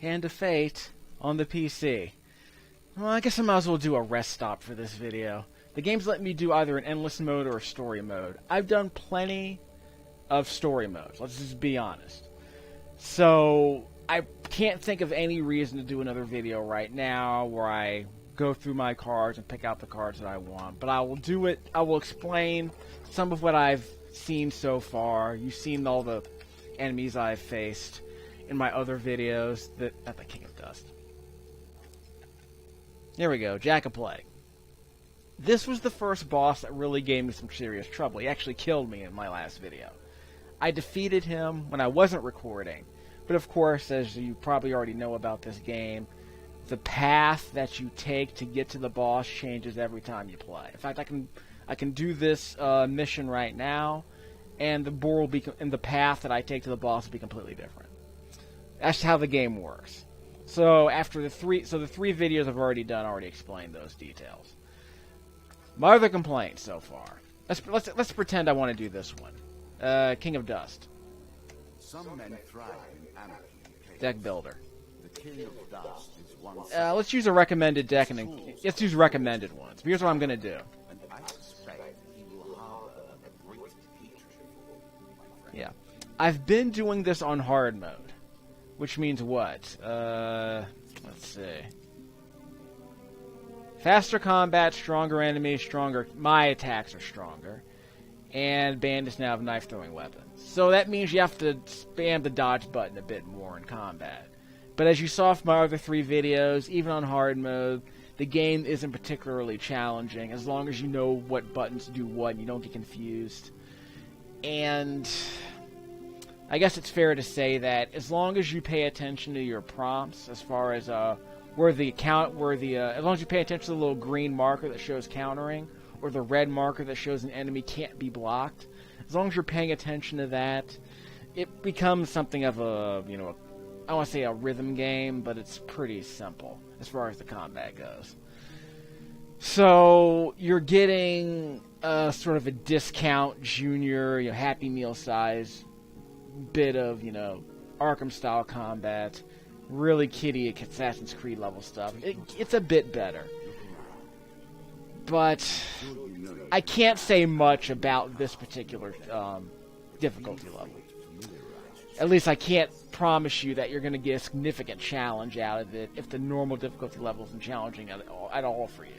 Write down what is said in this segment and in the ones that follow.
Hand of Fate on the PC. Well, I guess I might as well do a rest stop for this video. The game's letting me do either an endless mode or a story mode. I've done plenty of story modes, let's just be honest. So, I can't think of any reason to do another video right now where I go through my cards and pick out the cards that I want. But I will do it, I will explain some of what I've seen so far. You've seen all the enemies I've faced in my other videos. At the King of Dust. There we go, Jack of Plague. This was the first boss that really gave me some serious trouble. He actually killed me in my last video. I defeated him when I wasn't recording. But of course, as you probably already know about this game, the path that you take to get to the boss changes every time you play. In fact, I can do this mission right now, and the path that I take to the boss will be completely different. That's how the game works. So after the three videos I've already done already explained those details. My other complaint so far. Let's pretend I want to do this one. King of Dust. Some men thrive in anarchy. Deck builder. The King of Dust is one. Let's use a recommended deck and let's use recommended ones. Here's what I'm gonna do. And I suspect he will harbor a great hatred for you. Yeah, I've been doing this on hard mode, which means what? Let's see. Faster combat, stronger enemies, stronger. My attacks are stronger, and bandits now have knife-throwing weapons. So that means you have to spam the dodge button a bit more in combat. But as you saw from my other 3 videos, even on hard mode, the game isn't particularly challenging as long as you know what buttons do what and you don't get confused. And I guess it's fair to say that as long as you pay attention to your prompts, as far as as long as you pay attention to the little green marker that shows countering, or the red marker that shows an enemy can't be blocked, as long as you're paying attention to that, it becomes something of a, I don't want to say a rhythm game, but it's pretty simple as far as the combat goes. So you're getting sort of a discount junior, Happy Meal size bit of, Arkham style combat, really kiddie Assassin's Creed level stuff. It's a bit better. But I can't say much about this particular difficulty level. At least I can't promise you that you're going to get a significant challenge out of it if the normal difficulty level isn't challenging at all for you.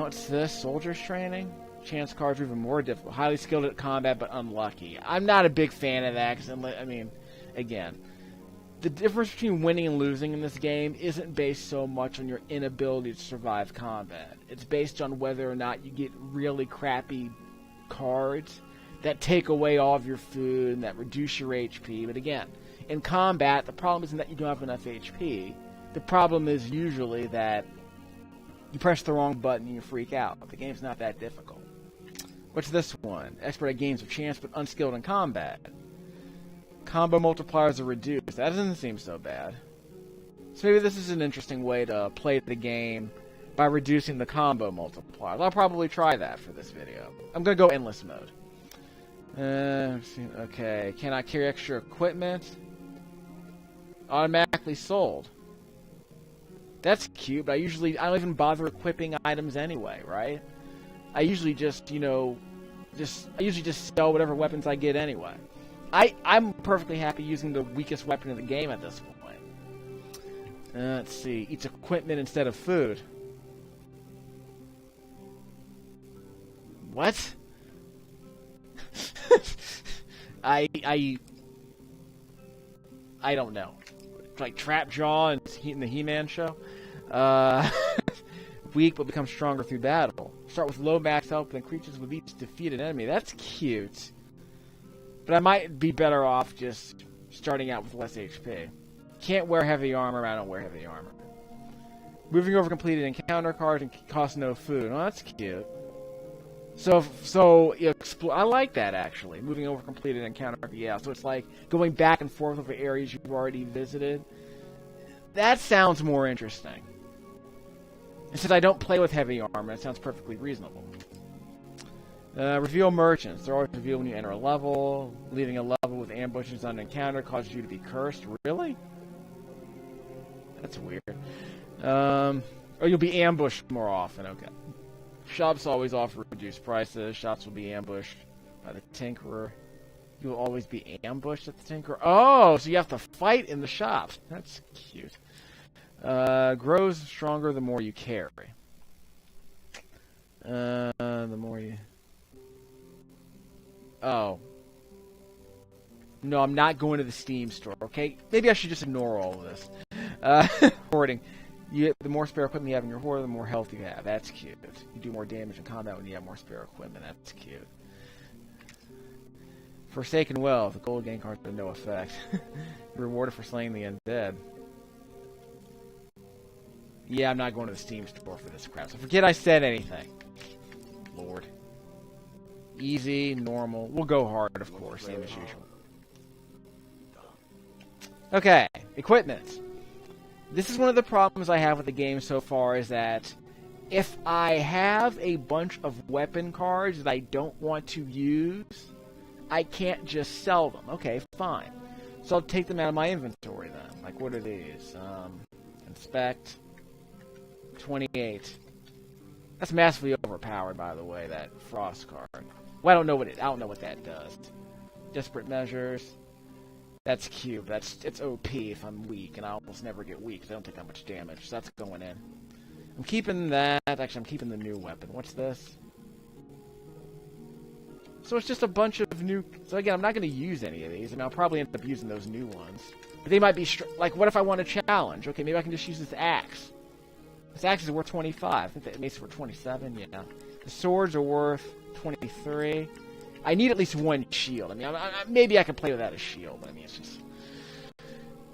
What's this? Soldier's Training? Chance cards are even more difficult. Highly skilled at combat, but unlucky. I'm not a big fan of that, because, again, the difference between winning and losing in this game isn't based so much on your inability to survive combat. It's based on whether or not you get really crappy cards that take away all of your food and that reduce your HP. But again, in combat, the problem isn't that you don't have enough HP. The problem is usually that you press the wrong button and you freak out. The game's not that difficult. What's this one? Expert at games of chance, but unskilled in combat. Combo multipliers are reduced. That doesn't seem so bad. So maybe this is an interesting way to play the game by reducing the combo multipliers. I'll probably try that for this video. I'm going to go endless mode. Okay, cannot carry extra equipment. Automatically sold. That's cute, but I don't even bother equipping items anyway, right? I usually just, sell whatever weapons I get anyway. I'm perfectly happy using the weakest weapon in the game at this point. Let's see. Eats equipment instead of food. What? I don't know. It's like Trap Jaw in the He-Man show. Weak but becomes stronger through battle. Start with low max health and creatures with each defeated enemy. That's cute. But I might be better off just starting out with less HP. Can't wear heavy armor, I don't wear heavy armor. Moving over completed encounter cards and costs no food. Oh, that's cute. So I like that, actually. Moving over completed encounter, yeah. So it's like going back and forth over areas you've already visited. That sounds more interesting. And since I don't play with heavy armor, it sounds perfectly reasonable. Reveal merchants. They're always revealed when you enter a level. Leaving a level with ambushes on an encounter causes you to be cursed. Really? That's weird. Or you'll be ambushed more often. Okay. Shops always offer reduced prices. Shops will be ambushed by the Tinkerer. You will always be ambushed at the Tinkerer. Oh, so you have to fight in the shops. That's cute. Grows stronger the more you carry. The more you... Oh. No, I'm not going to the Steam store, okay? Maybe I should just ignore all of this. Hoarding. The more spare equipment you have in your hoard, the more health you have. That's cute. You do more damage in combat when you have more spare equipment. That's cute. Forsaken Wealth. The gold gain cards have no effect. You're rewarded for slaying the undead. Yeah, I'm not going to the Steam store for this crap. So forget I said anything. Lord. Easy, normal. We'll go hard, of course, same as usual. Okay, equipment. This is one of the problems I have with the game so far, is that if I have a bunch of weapon cards that I don't want to use, I can't just sell them. Okay, fine. So I'll take them out of my inventory then. Like, what are these? Inspect. 28. That's massively overpowered, by the way, that frost card. Well, I don't know what that does. Desperate measures. That's cute. It's OP if I'm weak, and I almost never get weak. I don't take that much damage, so that's going in. I'm keeping that. Actually, I'm keeping the new weapon. What's this? So it's just a bunch of new... So again, I'm not going to use any of these. I mean, I'll probably end up using those new ones. But they might be... Like, what if I want a challenge? Okay, maybe I can just use this axe. This axe is worth 25. I think that makes it worth 27, yeah. The swords are worth 23. I need at least one shield. I mean, maybe I can play without a shield, but I mean, it's just...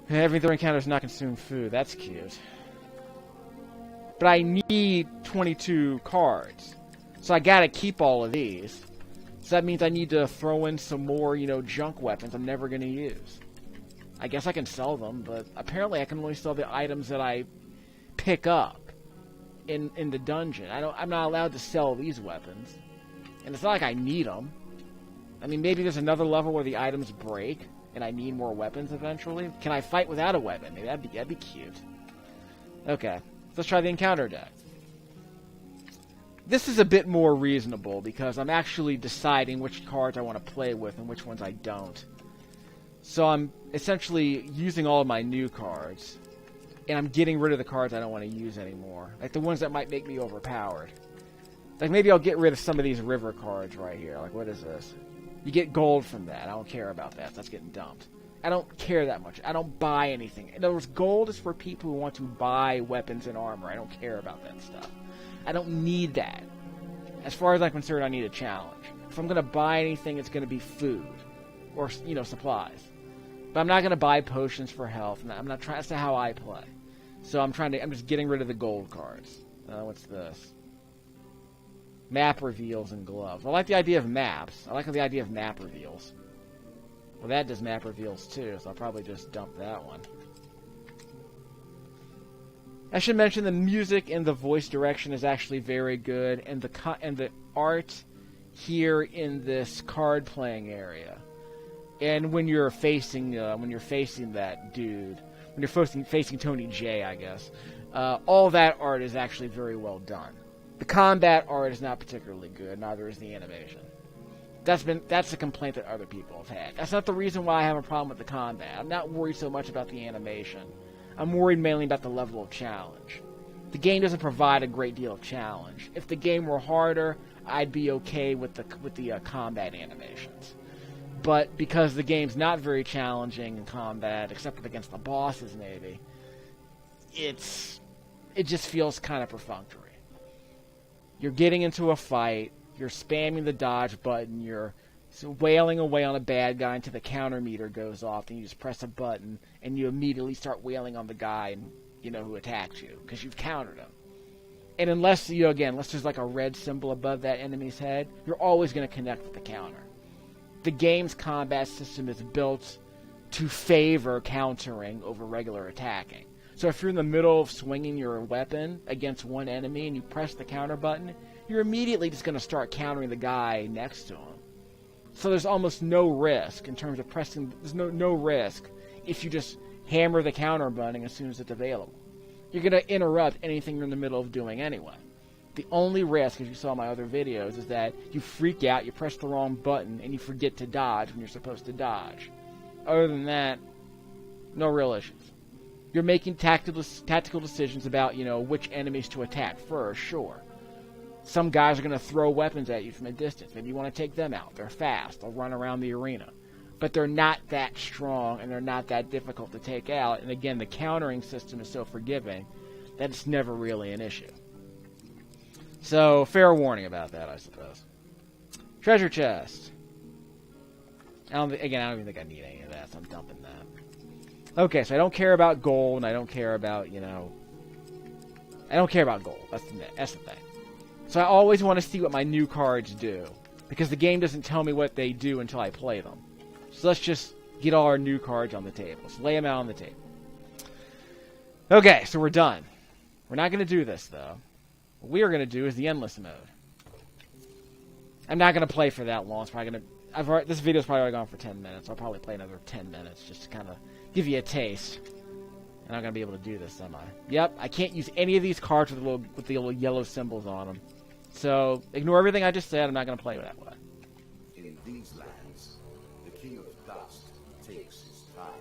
Every third encounter does not consume food. That's cute. But I need 22 cards. So I gotta keep all of these. So that means I need to throw in some more, junk weapons I'm never gonna use. I guess I can sell them, but apparently I can only sell the items that I pick up in the dungeon. I'm not allowed to sell these weapons. And it's not like I need them. I mean, maybe there's another level where the items break, and I need more weapons eventually. Can I fight without a weapon? Maybe that'd be cute. Okay, let's try the encounter deck. This is a bit more reasonable, because I'm actually deciding which cards I want to play with and which ones I don't. So I'm essentially using all of my new cards, and I'm getting rid of the cards I don't want to use anymore. Like the ones that might make me overpowered. Like maybe I'll get rid of some of these river cards right here. Like, what is this? You get gold from that. I don't care about that. That's getting dumped. I don't care that much. I don't buy anything. In other words, gold is for people who want to buy weapons and armor. I don't care about that stuff. I don't need that. As far as I'm concerned, I need a challenge. If I'm going to buy anything, it's going to be food. Or, supplies. But I'm not going to buy potions for health. I'm not trying. That's not how I play. So I'm just getting rid of the gold cards. What's this? Map reveals and gloves. I like the idea of maps. I like the idea of map reveals. Well, that does map reveals too, so I'll probably just dump that one. I should mention the music and the voice direction is actually very good, and the art here in this card playing area, and when you're facing that dude, when you're facing Tony J, I guess, all that art is actually very well done. The combat art is not particularly good, neither is the animation. That's a complaint that other people have had. That's not the reason why I have a problem with the combat. I'm not worried so much about the animation. I'm worried mainly about the level of challenge. The game doesn't provide a great deal of challenge. If the game were harder, I'd be okay with the combat animations. But because the game's not very challenging in combat, except against the bosses maybe, it just feels kind of perfunctory. You're getting into a fight, you're spamming the dodge button, you're wailing away on a bad guy until the counter meter goes off, and you just press a button, and you immediately start wailing on the guy who attacked you, because you've countered him. And unless there's like a red symbol above that enemy's head, you're always going to connect with the counter. The game's combat system is built to favor countering over regular attacking. So if you're in the middle of swinging your weapon against one enemy and you press the counter button, you're immediately just going to start countering the guy next to him. So there's almost no risk in terms of pressing. There's no risk if you just hammer the counter button as soon as it's available. You're going to interrupt anything you're in the middle of doing anyway. The only risk, as you saw in my other videos, is that you freak out, you press the wrong button, and you forget to dodge when you're supposed to dodge. Other than that, no real issues. You're making tactical decisions about, which enemies to attack first, sure. Some guys are going to throw weapons at you from a distance. Maybe you want to take them out. They're fast. They'll run around the arena. But they're not that strong, and they're not that difficult to take out. And again, the countering system is so forgiving that it's never really an issue. So, fair warning about that, I suppose. Treasure chest. I don't even think I need any of that, so I'm dumping that. Okay, so I don't care about gold, and I don't care about, I don't care about gold. That's the thing. So I always want to see what my new cards do, because the game doesn't tell me what they do until I play them. So let's just get all our new cards on the table. So lay them out on the table. Okay, so we're done. We're not going to do this, though. What we are going to do is the endless mode. I'm not going to play for that long. It's probably going to... this video's probably already gone for 10 minutes. I'll probably play another 10 minutes just to kind of give you a taste. I'm not going to be able to do this, am I? Yep, I can't use any of these cards with the little yellow symbols on them. So, ignore everything I just said. I'm not going to play that way. In these lands, the King of Dust takes his time.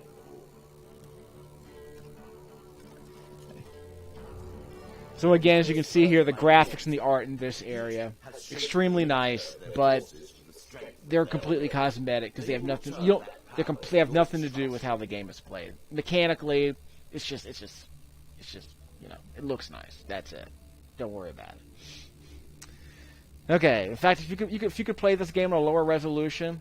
So again, as you can see here, the graphics and the art in this area, extremely nice, but they're completely cosmetic because they have nothing. They have nothing to do with how the game is played. Mechanically, it's just it looks nice. That's it. Don't worry about it. Okay. In fact, if you could play this game on a lower resolution,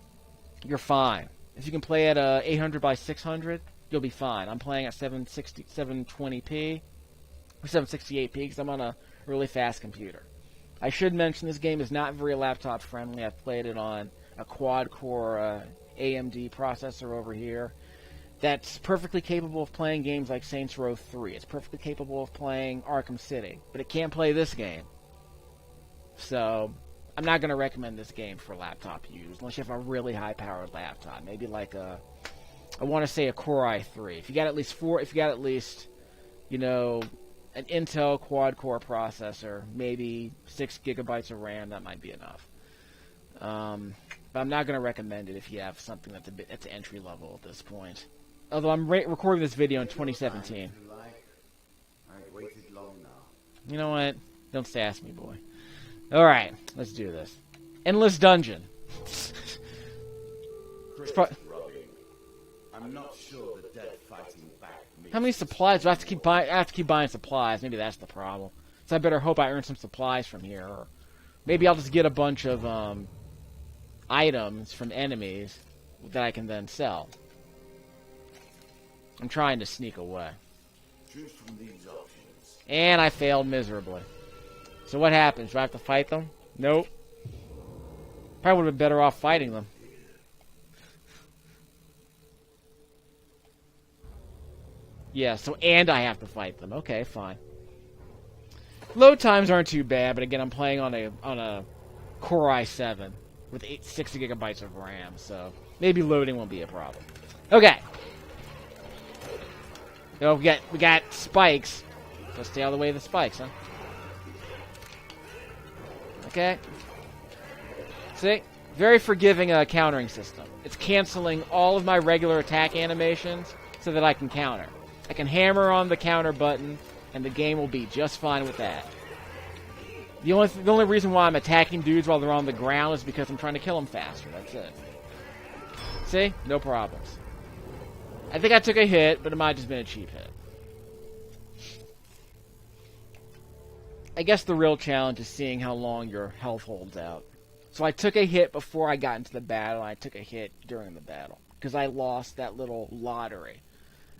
you're fine. If you can play at 800 by 600, you'll be fine. I'm playing at 720p. 768p because I'm on a really fast computer. I should mention this game is not very laptop friendly. I've played it on a quad-core AMD processor over here that's perfectly capable of playing games like Saints Row 3. It's perfectly capable of playing Arkham City, but it can't play this game. So I'm not going to recommend this game for laptop use unless you have a really high-powered laptop. Maybe like I want to say a Core i3. If you got at least an Intel quad-core processor, maybe 6 gigabytes of RAM, that might be enough. But I'm not going to recommend it if you have something that's entry level at this point. Although I'm recording this video in 2017. I've waited long now. You know what? Don't sass me, boy. Alright, let's do this. Endless Dungeon. I'm not sure the dead fighting back. How many supplies do I have to keep buying? I have to keep buying supplies. Maybe that's the problem. So I better hope I earn some supplies from here. Or maybe I'll just get a bunch of items from enemies that I can then sell. I'm trying to sneak away. Choose from these options. And I failed miserably. So what happens? Do I have to fight them? Nope. Probably would have been better off fighting them. Yeah, and I have to fight them. Okay, fine. Load times aren't too bad, but again, I'm playing on a Core i7 with 60 gigabytes of RAM, so maybe loading won't be a problem. Okay. So we got spikes. Let's stay out of the way of the spikes, huh? Okay. See? Very forgiving countering system. It's canceling all of my regular attack animations so that I can counter. I can hammer on the counter button, and the game will be just fine with that. The only reason why I'm attacking dudes while they're on the ground is because I'm trying to kill them faster. That's it. See? No problems. I think I took a hit, but it might have just been a cheap hit. I guess the real challenge is seeing how long your health holds out. So I took a hit before I got into the battle, and I took a hit during the battle. Because I lost that little lottery.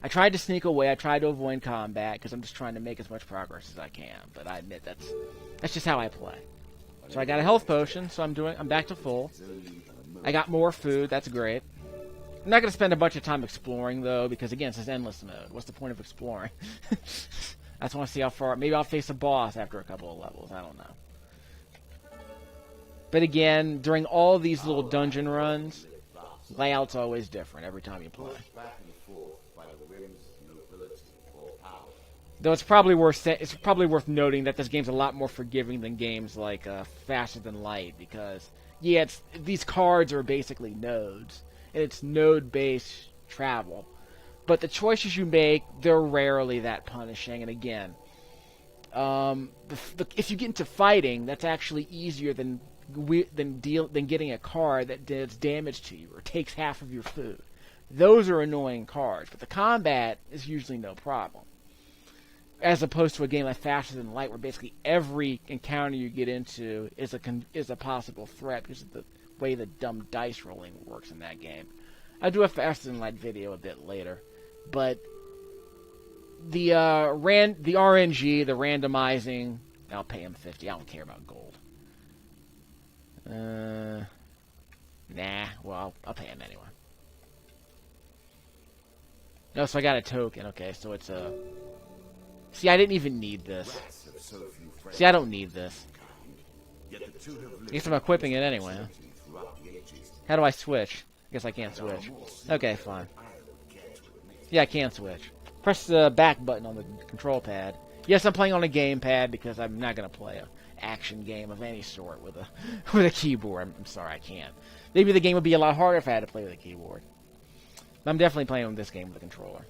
I tried to sneak away, I tried to avoid combat, because I'm just trying to make as much progress as I can. But I admit that's just how I play. So I got a health potion, so I'm back to full. I got more food, that's great. I'm not going to spend a bunch of time exploring, though, because, again, it says endless mode. What's the point of exploring? I just want to see how far... Maybe I'll face a boss after a couple of levels. I don't know. But again, during all these little dungeon runs, layout's always different every time you play. Though it's probably worth noting that this game's a lot more forgiving than games like Faster Than Light, because yeah, these cards are basically nodes, and it's node-based travel. But the choices you make, they're rarely that punishing. And again, if you get into fighting, that's actually easier than getting a card that does damage to you or takes half of your food. Those are annoying cards, but the combat is usually no problem. As opposed to a game like Faster Than Light, where basically every encounter you get into is a possible threat because of the way the dumb dice rolling works in that game. I'll do a Faster Than Light video a bit later, but the RNG, the randomizing, I'll pay him 50. I don't care about gold. Nah. Well, I'll pay him anyway. No, so I got a token. Okay, so it's a. See, I didn't even need this. See, I don't need this. I guess I'm equipping it anyway, huh? How do I switch? I guess I can't switch. Okay, fine. Yeah, I can switch. Press the back button on the control pad. Yes, I'm playing on a gamepad because I'm not going to play an action game of any sort with a keyboard. I'm sorry, I can't. Maybe the game would be a lot harder if I had to play with a keyboard. But I'm definitely playing with this game with a controller.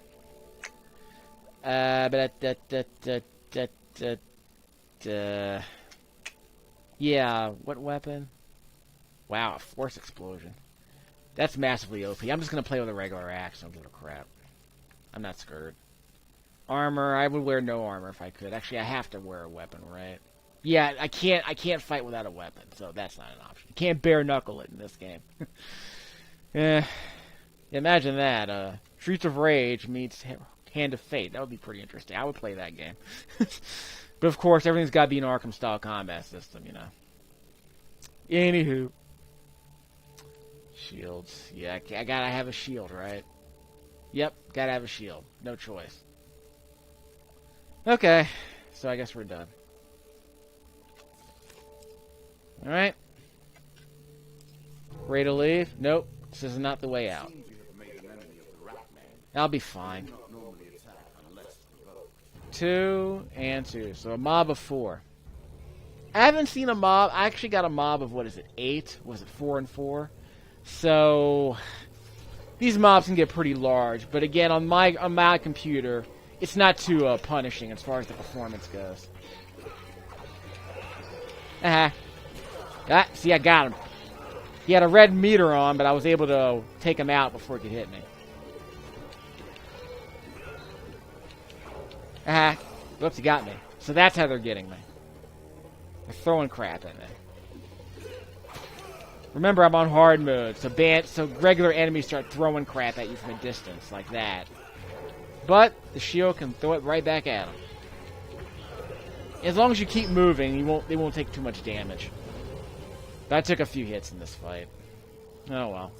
Yeah, what weapon? Wow, a force explosion. That's massively OP. I'm just gonna play with a regular axe. Don't give a crap. I'm not scared. Armor, I would wear no armor if I could. Actually, I have to wear a weapon, right? Yeah, I can't fight without a weapon, so that's not an option. You can't bare knuckle it in this game. Imagine that. Streets of Rage meets Hand of Fate. That would be pretty interesting. I would play that game. But of course, everything's got to be an Arkham-style combat system, you know. Anywho. Shields. Yeah, I gotta have a shield, right? Yep, gotta have a shield. No choice. Okay, so I guess we're done. Alright. Ready to leave? Nope. This is not the way out. I'll be fine. 2 and 2. So a mob of 4. I haven't seen a mob. I actually got a mob of, what is it, 8? Was it 4 and 4? So these mobs can get pretty large. But again, on my computer, it's not too punishing as far as the performance goes. See, I got him. He had a red meter on, but I was able to take him out before he could hit me. Whoops, he got me. So that's how they're getting me. They're throwing crap at me. Remember, I'm on hard mode, so regular enemies start throwing crap at you from a distance, like that. But the shield can throw it right back at them. As long as you keep moving, they won't take too much damage. But I took a few hits in this fight. Oh well.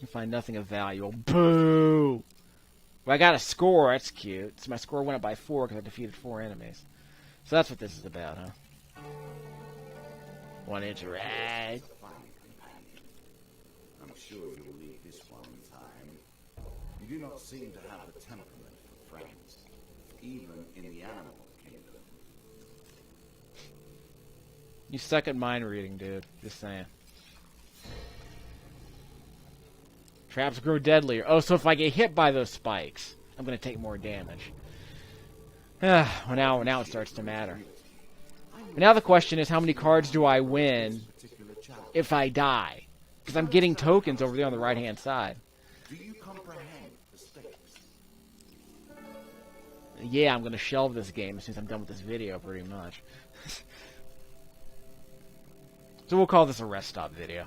You find nothing of value. Boo! Well, I got a score. That's cute. So my score went up by 4 because I defeated 4 enemies. So that's what this is about, huh? One interact. I'm sure you'll leave this one in time. You do not seem to have the temperament for friends, even in the animal kingdom. You suck at mind reading, dude. Just saying. Traps grow deadlier. Oh, so if I get hit by those spikes, I'm going to take more damage. Well, now it starts to matter. But now the question is, how many cards do I win if I die? Because I'm getting tokens over there on the right-hand side. Do you comprehend the stakes? Yeah, I'm going to shelve this game as soon as I'm done with this video, pretty much. So we'll call this a rest stop video.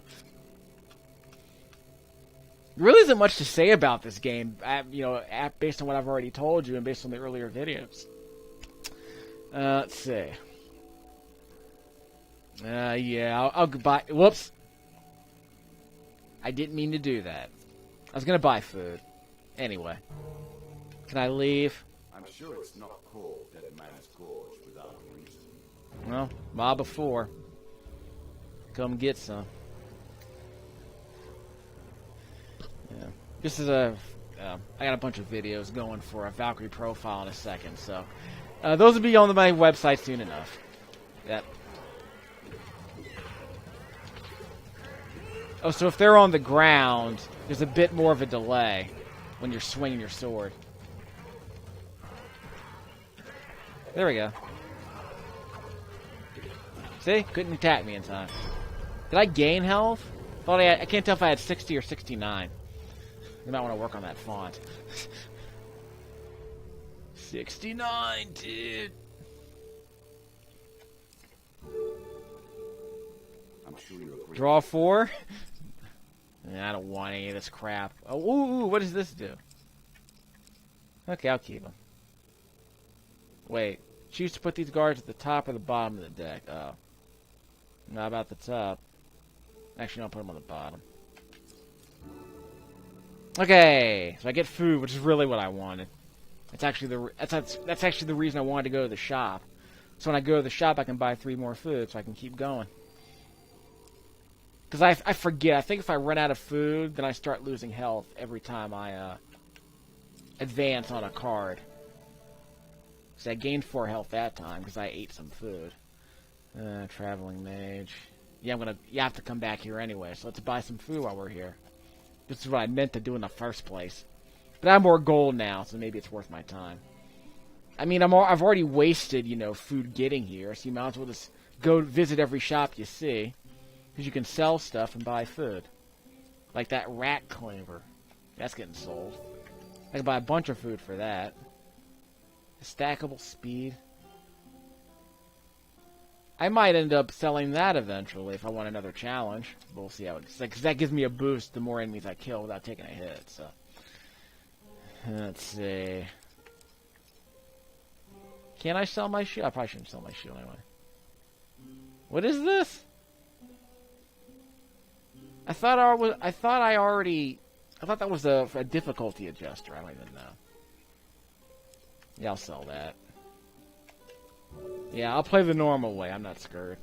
There really isn't much to say about this game, based on what I've already told you and based on the earlier videos. Let's see. Yeah, I'll buy... Whoops. I didn't mean to do that. I was going to buy food. Anyway. Can I leave? I'm sure it's not called that Well, mob of 4. Come get some. Yeah. This is a... I got a bunch of videos going for a Valkyrie profile in a second, so... those will be on my website soon enough. Yep. Oh, so if they're on the ground, there's a bit more of a delay when you're swinging your sword. There we go. See? Couldn't attack me in time. Did I gain health? Thought I can't tell if I had 60 or 69. You might want to work on that font. 69, dude. I'm sure you're a great... Draw 4? I don't want any of this crap. Oh, ooh, what does this do? Okay, I'll keep them. Wait. Choose to put these guards at the top or the bottom of the deck. Oh. Not about the top. Actually, I'll put them on the bottom. Okay, so I get food, which is really what I wanted. That's actually that's actually the reason I wanted to go to the shop. So when I go to the shop, I can buy 3 more food, so I can keep going. Because I forget. I think if I run out of food, then I start losing health every time I advance on a card. Because I gained 4 health that time because I ate some food. Traveling mage. Yeah, you have to come back here anyway, so let's buy some food while we're here. This is what I meant to do in the first place. But I have more gold now, so maybe it's worth my time. I mean, I've already wasted, food getting here, so you might as well just go visit every shop you see. Because you can sell stuff and buy food. Like that rat cleaver. That's getting sold. I can buy a bunch of food for that. Stackable speed. I might end up selling that eventually if I want another challenge. We'll see how it's like. Because that gives me a boost the more enemies I kill without taking a hit. So let's see. Can I sell my shield? I probably shouldn't sell my shield anyway. What is this? I thought that was a difficulty adjuster. I don't even know. Yeah, I'll sell that. Yeah, I'll play the normal way. I'm not scared.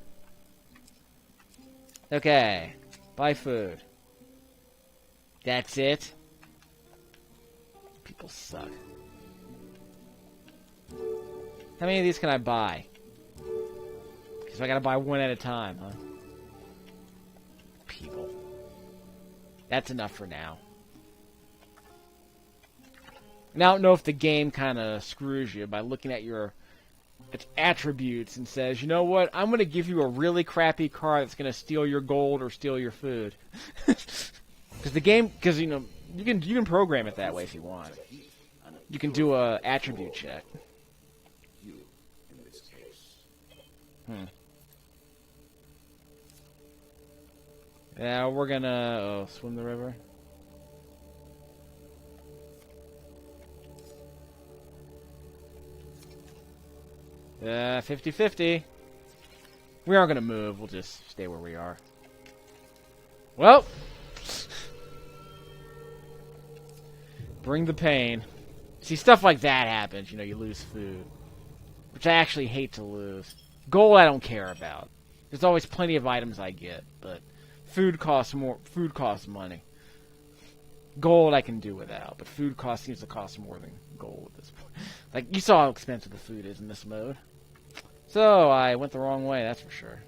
Okay. Buy food. That's it? People suck. How many of these can I buy? Because I gotta buy one at a time, huh? People. That's enough for now. Now I don't know if the game kind of screws you by looking at its attributes and says, you know what, I'm going to give you a really crappy card that's going to steal your gold or steal your food. Because the game, you can program it that way if you want. You can do a attribute check. You, in this case. Yeah, we're gonna swim the river. Yeah, 50-50. We aren't gonna move. We'll just stay where we are. Well, bring the pain. See, stuff like that happens. You lose food, which I actually hate to lose. Gold, I don't care about. There's always plenty of items I get, but food costs more. Food costs money. Gold I can do without, but food seems to cost more than gold at this point. Like, you saw how expensive the food is in this mode. So, I went the wrong way, that's for sure.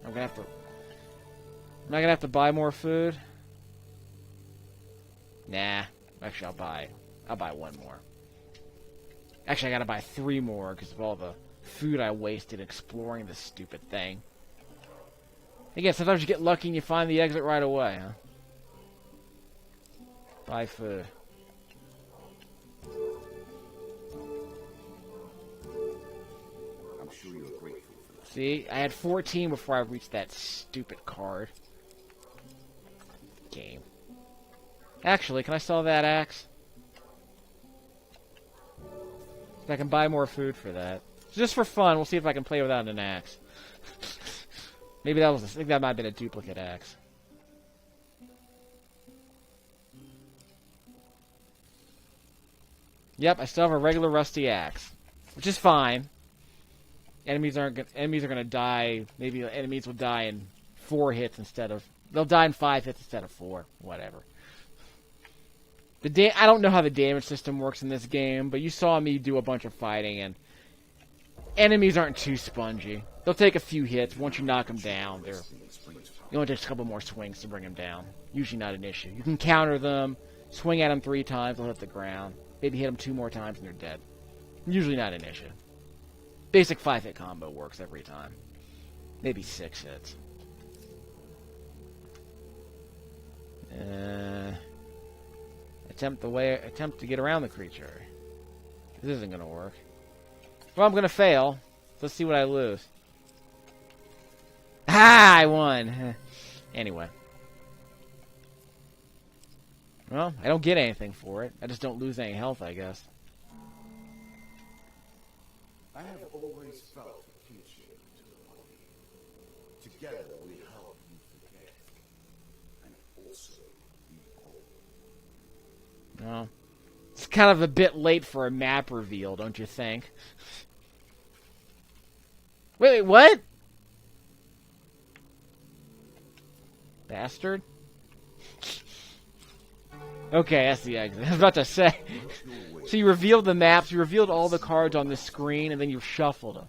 Am I gonna have to buy more food? Nah. Actually, I'll buy one more. Actually, I gotta buy 3 more because of all the food I wasted exploring this stupid thing. Again, sometimes you get lucky and you find the exit right away, huh? Buy food. I'm sure you're grateful for that. See, I had 14 before I reached that stupid card. Game. Actually, can I sell that axe? I can buy more food for that. Just for fun, we'll see if I can play without an axe. Maybe I think that might have been a duplicate axe. Yep, I still have a regular rusty axe. Which is fine. Enemies are gonna die. Maybe enemies will die in 4 hits instead of. They'll die in 5 hits instead of 4. Whatever. I don't know how the damage system works in this game, but you saw me do a bunch of fighting, and enemies aren't too spongy. They'll take a few hits. Once you knock them down, you only take a couple more swings to bring them down. Usually not an issue. You can counter them, swing at them 3 times, they'll hit the ground. Maybe hit them 2 more times and they're dead. Usually not an issue. Basic 5-hit combo works every time. Maybe 6 hits. Attempt to get around the creature. This isn't gonna work. Well, I'm gonna fail. Let's see what I lose. Ah, I won. Anyway. Well, I don't get anything for it. I just don't lose any health, I guess. I have always felt a kinship to the body. Together we help you forget, and also be whole. Well, it's kind of a bit late for a map reveal, don't you think? Wait, what? Bastard? Okay, that's the exit. I was about to say. So you revealed the maps, you revealed all the cards on the screen, and then you shuffled them.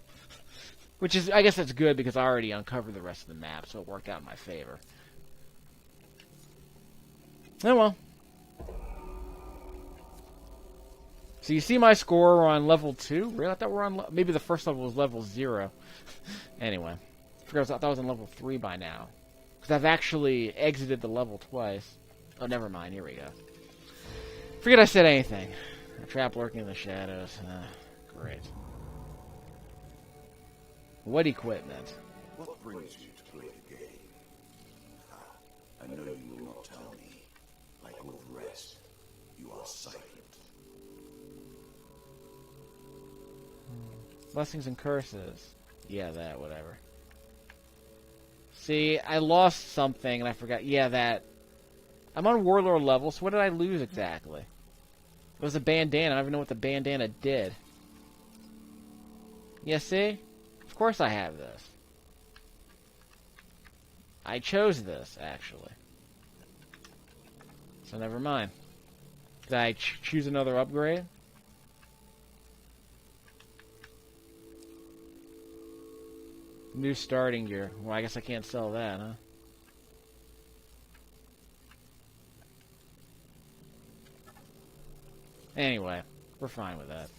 Which is, I guess that's good, because I already uncovered the rest of the map, so it worked out in my favor. Oh well. So you see my score, we're on level 2? Really? I thought we're on... Maybe the first level was level 0. Anyway. I thought I was on level 3 by now. Because I've actually exited the level twice. Oh, never mind. Here we go. Forget I said anything. A trap lurking in the shadows. Great. What equipment? What brings you to play the game? I know you will not tell me. Like all the rest, you are silent. Blessings and curses. Yeah, that, whatever. See, I lost something and I forgot. Yeah, that. I'm on Warlord level, so what did I lose exactly? It was a bandana. I don't even know what the bandana did. Yeah, see? Of course I have this. I chose this, actually. So never mind. Did I choose another upgrade? New starting gear. Well, I guess I can't sell that, huh? Anyway, we're fine with that.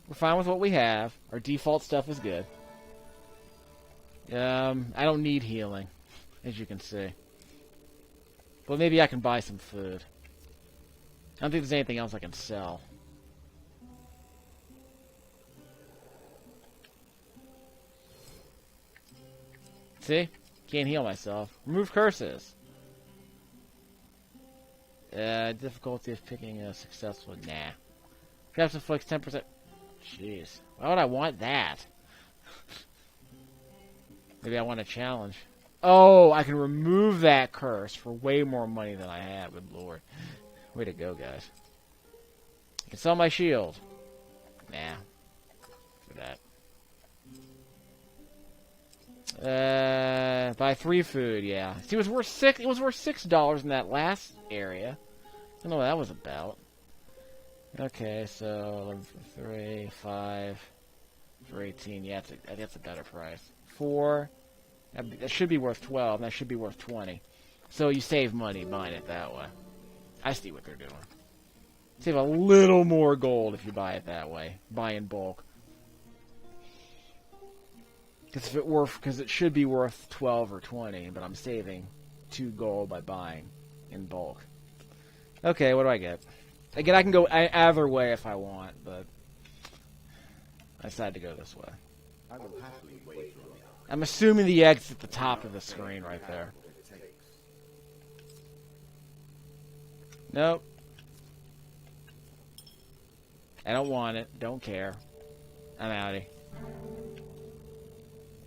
We're fine with what we have. Our default stuff is good. I don't need healing, as you can see. But maybe I can buy some food. I don't think there's anything else I can sell. See? Can't heal myself. Remove curses. Difficulty of picking a successful. Nah. Perhaps inflicts 10%. Jeez. Why would I want that? Maybe I want a challenge. Oh, I can remove that curse for way more money than I have. Good lord. Way to go, guys. I can sell my shield. Nah. For that. Buy 3 food, yeah. See, it was worth $6 in that last area. I don't know what that was about. Okay, so 3, 5, for 18. Yeah, that's a better price. 4. That should be worth 12. That should be worth 20. So you save money buying it that way. I see what they're doing. Save a little more gold if you buy it that way. Buy in bulk. Because it should be worth 12 or 20, but I'm saving 2 gold by buying in bulk. Okay, what do I get? Again, I can go either way if I want, but I decided to go this way. I will happily wait on you. I'm assuming the exit's at the top of the screen right there. Nope. I don't want it. Don't care. I'm outie.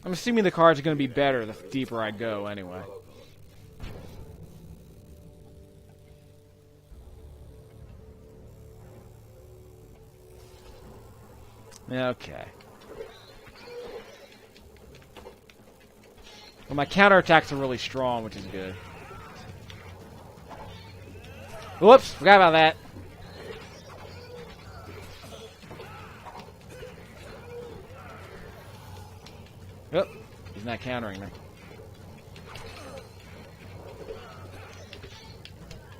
I'm assuming the cards are going to be better the deeper I go anyway. Okay. Well, my counterattacks are really strong, which is good. Whoops! Forgot about that. Yep. He's not countering me.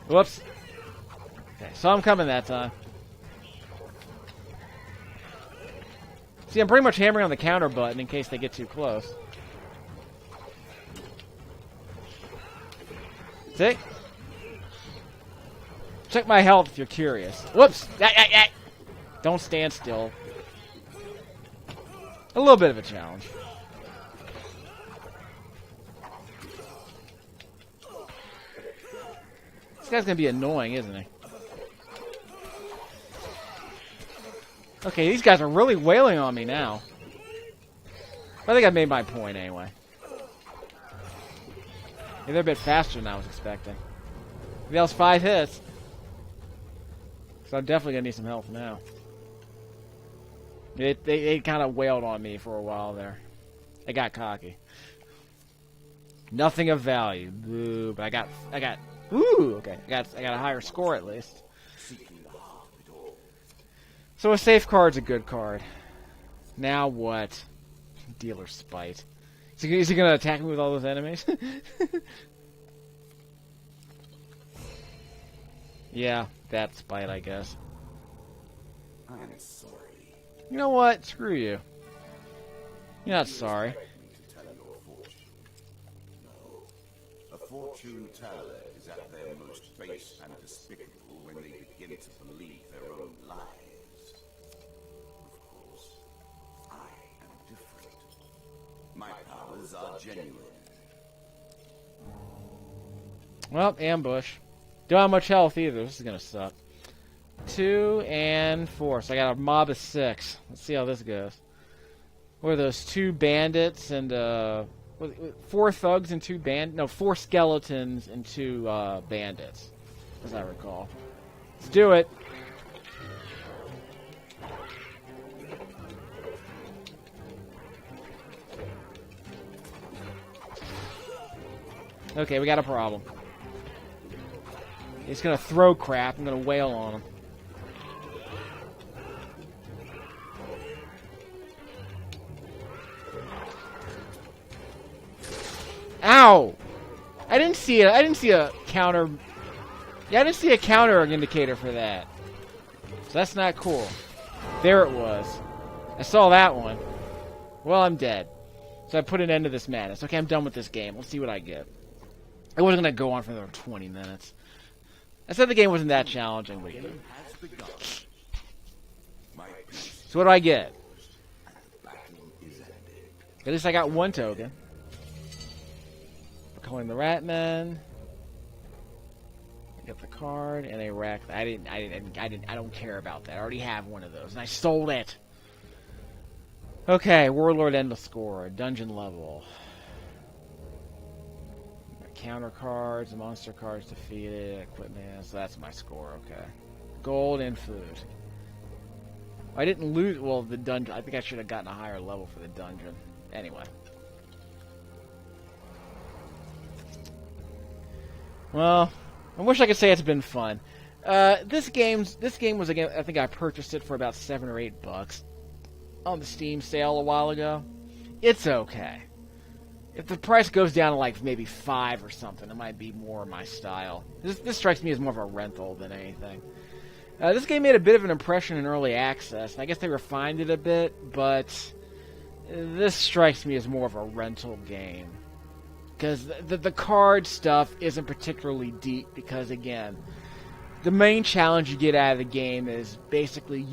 Whoops. Okay, saw him coming that time. See, I'm pretty much hammering on the counter button in case they get too close. See? Check my health if you're curious. Whoops! Don't stand still. A little bit of a challenge. This guy's gonna be annoying, isn't he? Okay, these guys are really wailing on me now. I think I made my point anyway. Maybe they're a bit faster than I was expecting. Maybe that was 5 hits. So I'm definitely gonna need some help now. They kind of wailed on me for a while there. They got cocky. Nothing of value. Boo, but I got ooh, okay. I got a higher score at least. So a safe card's a good card. Now what? Dealer Spite. Is he gonna attack me with all those enemies? Yeah, that Spite, I guess. I'm sorry. You know what? Screw you. You're not sorry. A fortune teller is at their most base and despicable when they begin to believe their own lies. Of course, I am different. My powers are genuine. Well, ambush. Don't have much health either. This is gonna suck. 2 and 4. So I got a mob of 6. Let's see how this goes. What are those? 2 bandits and 4 thugs and 2 no, 4 skeletons and 2 bandits, as I recall. Let's do it. Okay, we got a problem. He's gonna throw crap. I'm gonna wail on him. Ow! I didn't see it. I didn't see a counter. Yeah, I didn't see a counter indicator for that. So that's not cool. There it was. I saw that one. Well, I'm dead. So I put an end to this madness. Okay, I'm done with this game. Let's see what I get. I wasn't gonna go on for another 20 minutes. I said the game wasn't that challenging, but so what do I get? At least I got 1 token. For calling the Ratman. I get the card and a rack. I don't care about that. I already have one of those, and I sold it. Okay, Warlord Endless Score, dungeon level. Counter cards, monster cards defeated, equipment, so that's my score, okay. Gold and food. I didn't lose, well, the dungeon, I think I should have gotten a higher level for the dungeon. Anyway. Well, I wish I could say it's been fun. This game was a game, I think I purchased it for about $7 or $8 on the Steam sale a while ago. It's okay. If the price goes down to like maybe $5 or something, it might be more my style. This strikes me as more of a rental than anything. This game made a bit of an impression in early access, and I guess they refined it a bit, but this strikes me as more of a rental game. Because the card stuff isn't particularly deep, because again, the main challenge you get out of the game is basically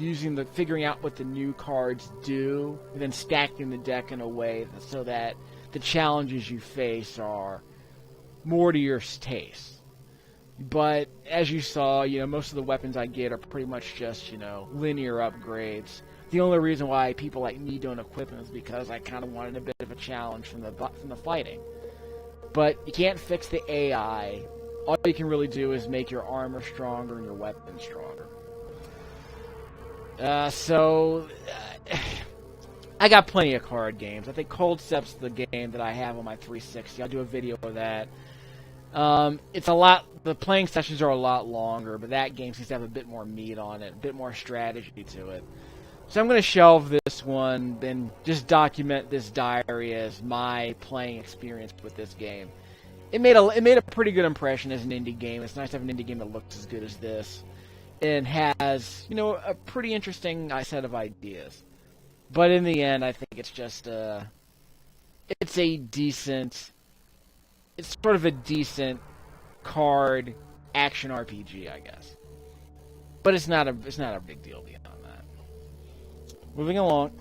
figuring out what the new cards do, and then stacking the deck in a way so that the challenges you face are more to your taste. But as you saw, most of the weapons I get are pretty much just, linear upgrades. The only reason why people like me don't equip them is because I kind of wanted a bit of a challenge from the fighting. But you can't fix the AI. All you can really do is make your armor stronger and your weapons stronger. I got plenty of card games. I think Cold Step's the game that I have on my 360. I'll do a video of that. It's a lot. The playing sessions are a lot longer, but that game seems to have a bit more meat on it, a bit more strategy to it. So I'm going to shelve this one and just document this diary as my playing experience with this game. It made a pretty good impression as an indie game. It's nice to have an indie game that looks as good as this, and has, you know, a pretty interesting set of ideas. But in the end, I think it's just it's sort of a decent card action RPG, I guess. But it's not a big deal beyond that. Moving along.